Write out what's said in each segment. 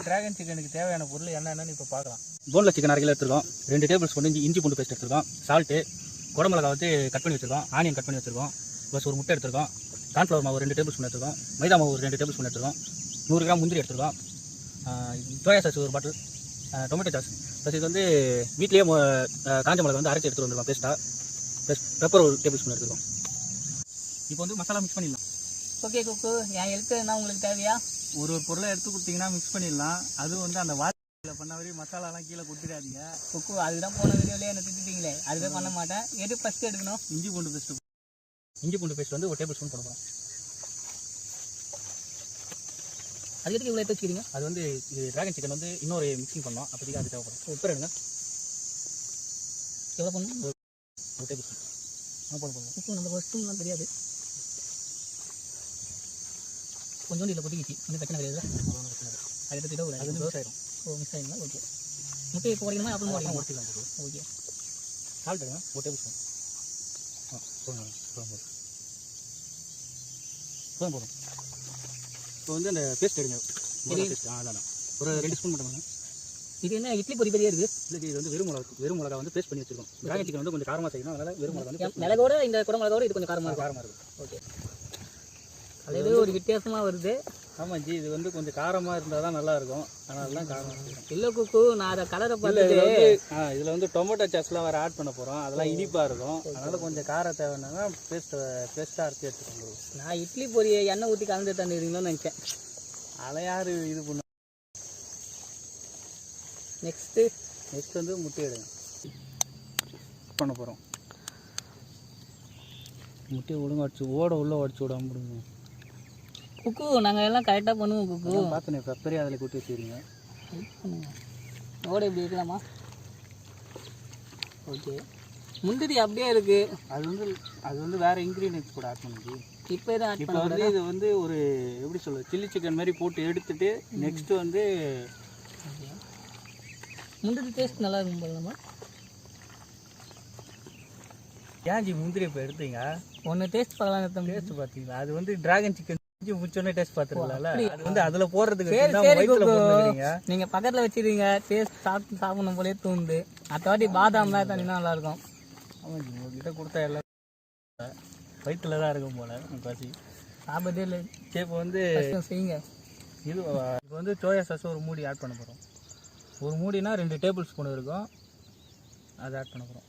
Dragon சிக்கனுக்கு தேவையான பொருள் என்னென்னு இப்போ பார்க்கலாம். போன்லெஸ் சிக்கன் அரை கிலோ எடுத்துருக்கோம். 2 டேபிள் ஸ்பூன் இஞ்சி பூண்டு பேஸ்ட் எடுத்துருக்கோம். சால்ட்டு, குடமிளகா வந்து கட் பண்ணி வச்சுருக்கோம். ஆனியன் கட் பண்ணி வச்சுருக்கோம். ப்ளஸ் ஒரு முட்டை எடுத்துருக்கோம். கார்ன்ஃப்ளவர் மாவு 2 டேபிள் ஸ்பூன் எடுத்துருக்கோம். மைதா மாவு ஒரு 2 டேபிள் ஸ்பூன் எடுத்துருக்கோம். 100 கிராம் முந்திரி எடுத்துருக்கோம். சோயா சாஸ் ஒரு பாட்டில், டொமேட்டோ சாஸ். ப்ளஸ் இது வந்து வீட்லேயே காஞ்ச மிளகா வந்து அரைச்சி எடுத்துகிட்டு வந்துருக்கோம் பேஸ்ட்டாக. ப்ளஸ் பெப்பர் ஒரு டேபிள் ஸ்பூன் எடுத்துருக்கோம். இப்போ வந்து மசாலா மிக்ஸ் பண்ணிடலாம். ஓகே குக்கு, என் ஹெல்ப் என்ன உங்களுக்கு தேவையா? ஒரு பொருளை எடுத்து கொடுத்தீங்கன்னா மிக்ஸ் பண்ணிடலாம். அதுவும் வந்து அந்த வாட்டில் பண்ண வரையும் மசாலாலாம் கீழே கொடுத்துடாதீங்க. குக்கு, அதுதான் போன வீடியோலேயே என்ன திட்டிட்டீங்களே, அதுவே பண்ண மாட்டேன். எது ஃபஸ்ட்டு எடுக்கணும்? இஞ்சி பூண்டு பேஸ்ட்டு. இஞ்சி பூண்டு பேஸ்ட் வந்து ஒரு டேபிள் ஸ்பூன் போடுவோம். அது எதுக்கு இவ்வளோ எடுத்து வச்சுக்கிறீங்க? அது வந்து இது டிராகன் சிக்கன் வந்து இன்னொரு மிக்சிங் பண்ணோம். அப்போதைக்கு அது தேவைப்படும். உப்பு எடுங்க. எவ்வளோ பண்ணணும்? ஒரு டேபிள் ஸ்பூன் போடுவோம். உப்பு நம்ம ஃபஸ்ட்டுலாம் தெரியாது. கொஞ்சோண்டு இதில் பொட்டிக்கிச்சு, இன்னும் பிரச்சனை கிடையாது. அதை எடுத்துகிட்டு ஒரு அது மிக்ஸ் ஆயிடும். மிக்ஸ் ஆகிடுங்களா? ஓகே. முட்டை இப்போ உடைக்கணுமா அப்புறம் உடைக்கணும்? ஒட்டிக்கலாம். ஓகே. சால்ட் எடுங்க, ஒரு டேபிள் ஸ்பூன். போதும். இப்போ வந்து அந்த பேஸ்ட் எடுங்க. அதான் ஒரு 2 ஸ்பூன் மட்டும் பண்ணுங்க. இது என்ன இட்லி பொரி பெரிய இருக்குது? இல்லை, இது வந்து வெறும் மிளகா வந்து பேஸ்ட் பண்ணி வச்சிருக்கோம். டிராகன் சிக்கன் வந்து கொஞ்சம் காரமாக செய்யணும். அதனால் வெறும் மிளகா வந்து மிளகோட இந்த குட மிளகோட இது கொஞ்சம் காரமாக இருக்கும். ஓகே. அது ஒரு வித்தியாசமாக வருது. ஆமாம் ஜி, இது வந்து கொஞ்சம் காரமாக இருந்தால் தான் நல்லாயிருக்கும். அதனால தான் காரமாக. இல்லை குக்கு, நான் அதை கலரை பார்த்து இதில் வந்து டொமேட்டோ சாஸ்லாம் வேறு ஆட் பண்ண போகிறோம். அதெல்லாம் இனிப்பாக இருக்கும். அதனால் கொஞ்சம் காரம் தேவைன்னா பேஸ்ட்டாக அரைச்சி எடுத்துக்கோங்க. நான் இட்லி பொரியை எண்ணெய் ஊற்றி கலந்து தந்துடுறீங்களோன்னு நினச்சேன். அதை யார் இது பண்ண. நெக்ஸ்ட் வந்து முட்டை எடுங்க. பண்ண போகிறோம். முட்டையை ஒழுங்காக அடிச்சு உள்ளே அடிச்சு விடாம விடுங்க. குக்கு, நாங்கள் எல்லாம் கரெக்டாக பண்ணுவோம் குக்கு. பார்த்துனே பெப்பரே அதில் கூட்டி வச்சுக்கிறீங்க. ஓட இப்படி இருக்கலாமா? ஓகே. முந்திரி அப்படியே இருக்குது. அது வந்து வேறு இன்க்ரீடியன்ஸ் கூட ஆட் பண்ணுது. இப்போ எதுவும் ஆட் இப்போ வந்து இது வந்து ஒரு எப்படி சொல்கிறது, சில்லி சிக்கன் மாதிரி போட்டு எடுத்துட்டு நெக்ஸ்ட்டு வந்து முந்திரி டேஸ்ட் நல்லா இருக்கும் போலமா? ஏன் ஜி முந்திரி இப்போ எடுத்தீங்க? ஒன்று டேஸ்ட் பார்க்கலாம். டேஸ்ட் பார்த்தீங்களா? அது வந்து டிராகன் சிக்கன் முடிச்சோடனே டேஸ்ட் பார்த்துருக்கலாம்ல. அது வந்து அதில் போடுறதுக்கு நீங்கள் பக்கத்தில் வச்சுருங்க. டேஸ்ட் சாப்பிடணும் போலே தூண்டு. அடுத்த வாட்டி பாதாம்லாம் தண்ணினா நல்லாயிருக்கும். ஆமாம் ஜி, உங்ககிட்ட கொடுத்தா எல்லாம் வயிற்றுல தான் இருக்கும் போல். பசி சாப்பிட்டே இல்லை. சரி, இப்போ வந்து செய்யுங்க. இப்போ வந்து சோயா சாஸ் ஒரு மூடி ஆட் பண்ண போகிறோம். ஒரு மூடினா 2 டேபிள் ஸ்பூன் இருக்கும். அதை ஆட் பண்ண போகிறோம்.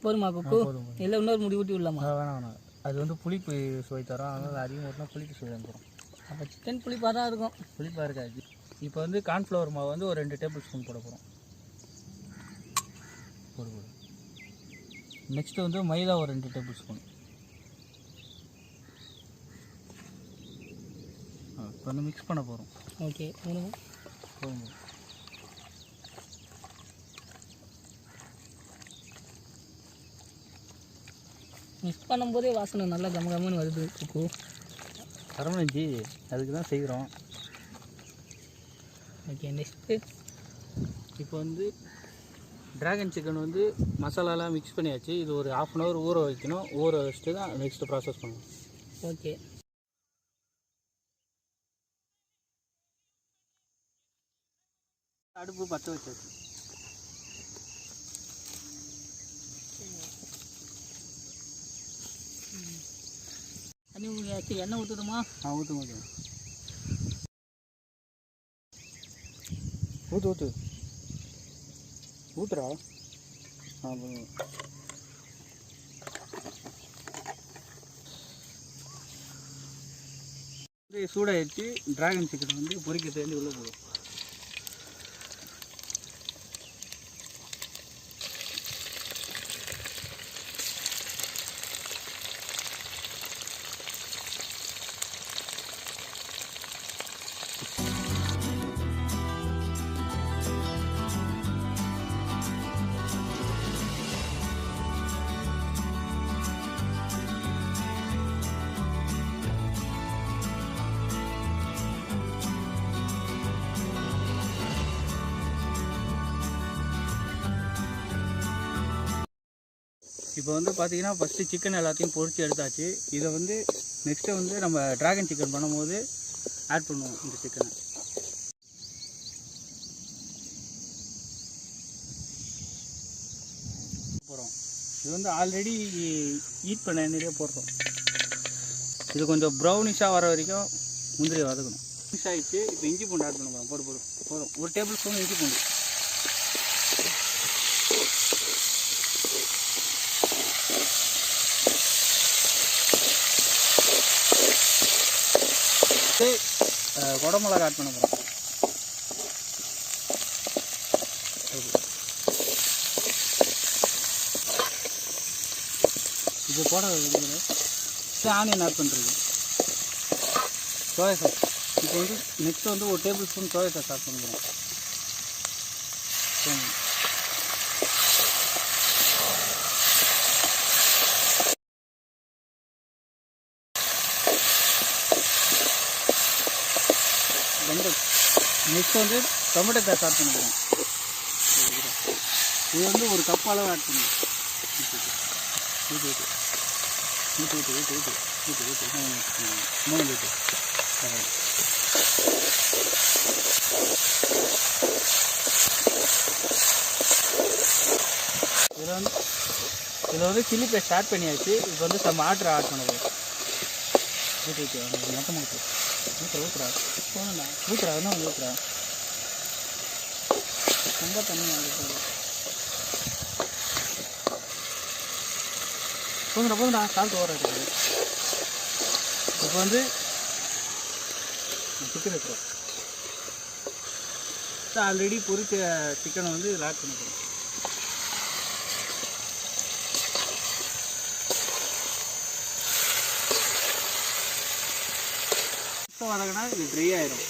போதுமா குக்கு? இல்லை இன்னொரு முடி ஊட்டி விடலாமா? வேணாம். அது வந்து புளிப்பு சுவை தரும். அதனால் அதிகம் ஊற்றினா புளிப்பு சுவை வந்துடும். அப்போ சிக்கன் புளிப்பாக தான் இருக்கும். புளிப்பாக இருக்காது. இப்போ வந்து கார்ன்ஃப்ளவர் மாவு வந்து ஒரு 2 டேபிள் ஸ்பூன் போட போகிறோம். போடு. நெக்ஸ்ட்டு வந்து மைதா ஒரு 2 டேபிள் ஸ்பூன். இப்போ வந்து மிக்ஸ் பண்ண போகிறோம். ஓகே. போதும். மிக்ஸ் பண்ணும்போதே வாசனை நல்லா கமகமன்னு வருது குக்கு. பரவாயில்ல, அதுக்கு தான் செய்கிறோம். ஓகே. நெக்ஸ்ட்டு இப்போ வந்து டிராகன் சிக்கன் வந்து மசாலாலாம் மிக்ஸ் பண்ணியாச்சு. இது ஒரு 1/2 அன் ஹவர் ஊற வைக்கணும். ஊற வச்சுட்டு தான் நெக்ஸ்ட்டு ப்ராசஸ் பண்ணணும். ஓகே. அடுப்பு பற்ற வச்சாச்சு. தண்ணி ஊற்றி எண்ணெய் ஊற்றுதுமா? ஊற்று. ஊற்றுறா. சூடாகிடுச்சு. டிராகன் சிக்கன் வந்து பொரிக்க தேடி உள்ளே போடும். இப்போ வந்து பார்த்தீங்கன்னா ஃபஸ்ட்டு சிக்கன் எல்லாத்தையும் பொரிச்சு எடுத்தாச்சு. இதை வந்து நெக்ஸ்ட்டு வந்து நம்ம டிராகன் சிக்கன் பண்ணும்போது ஆட் பண்ணுவோம் இந்த சிக்கனை. இது வந்து ஆல்ரெடி ஹீட் பண்ண எண்ணெயிலே போடுறோம். இது கொஞ்சம் ப்ரௌனிஷாக வர வரைக்கும் முந்திரியை வதக்கணும். ஃபினிஷ் ஆகிடுச்சு. இப்போ இஞ்சி பூண்டு ஆட் பண்ண போகிறோம். போதும் 1 டேபிள் ஸ்பூன் இஞ்சி பூண்டு. குடமிளகா ஆட் பண்ண போகிறோம். இது போட ஆனியன் ஆட் பண்ணுறது. சோயா சாஸ் இப்போ வந்து நெக்ஸ்ட் வந்து 1 tablespoon soya sauce add பண்ணுறோம். நெக்ஸ்ட் வந்து டொமேட்டோ சாஸ் ஆட் பண்ணுறோம். இது வந்து 1 கப் அளவு ஆட் பண்ணுறோம். ஊட்டு 3 லிட்டர். இதில் வந்து சில்லி பேஸ்ட் ஆட் பண்ணியாச்சு. இப்போ வந்து நம்ம ஆர்டர் ஆட் பண்ண போகிறோம். மொத்தமாக ஊற்றுறா இன்னும் ஊற்றுறா ரொம்ப தண்ணி போதும்டா சால்ட் ஓவர் இருக்குது. இப்போ வந்து சிக்கன் வைக்கிறோம். ஆல்ரெடி பொரிச்ச சிக்கனை வந்து இதில் ஆட் பண்ண போகிறோம். இப்போ வதங்கினா இது ட்ரை ஆயிடும்.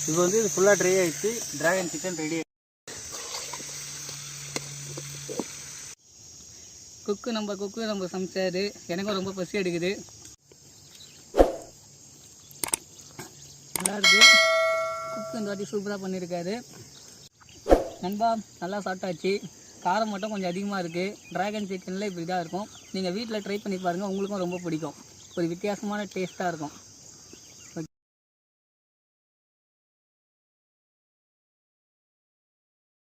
இப்போ வந்து இது ஃபுல்லாக ட்ரை ஆகிடுச்சு. Dragon chicken ready. குக்கு நம்ம சமைச்சாரு. எனக்கும் ரொம்ப பசி எடுக்குது. நல்லா இருக்குது. குக்கு இந்த வாட்டி சூப்பராக பண்ணியிருக்காரு. நண்பா நல்லா சாப்பிட்டாச்சு. காரம் மட்டும் கொஞ்சம் அதிகமாக இருக்குது. டிராகன் சிக்கனில் இப்படி தான் இருக்கும். நீங்கள் வீட்டில் ட்ரை பண்ணி பாருங்கள். உங்களுக்கும் ரொம்ப பிடிக்கும். ஒரு வித்தியாசமான டேஸ்ட்டாக இருக்கும்.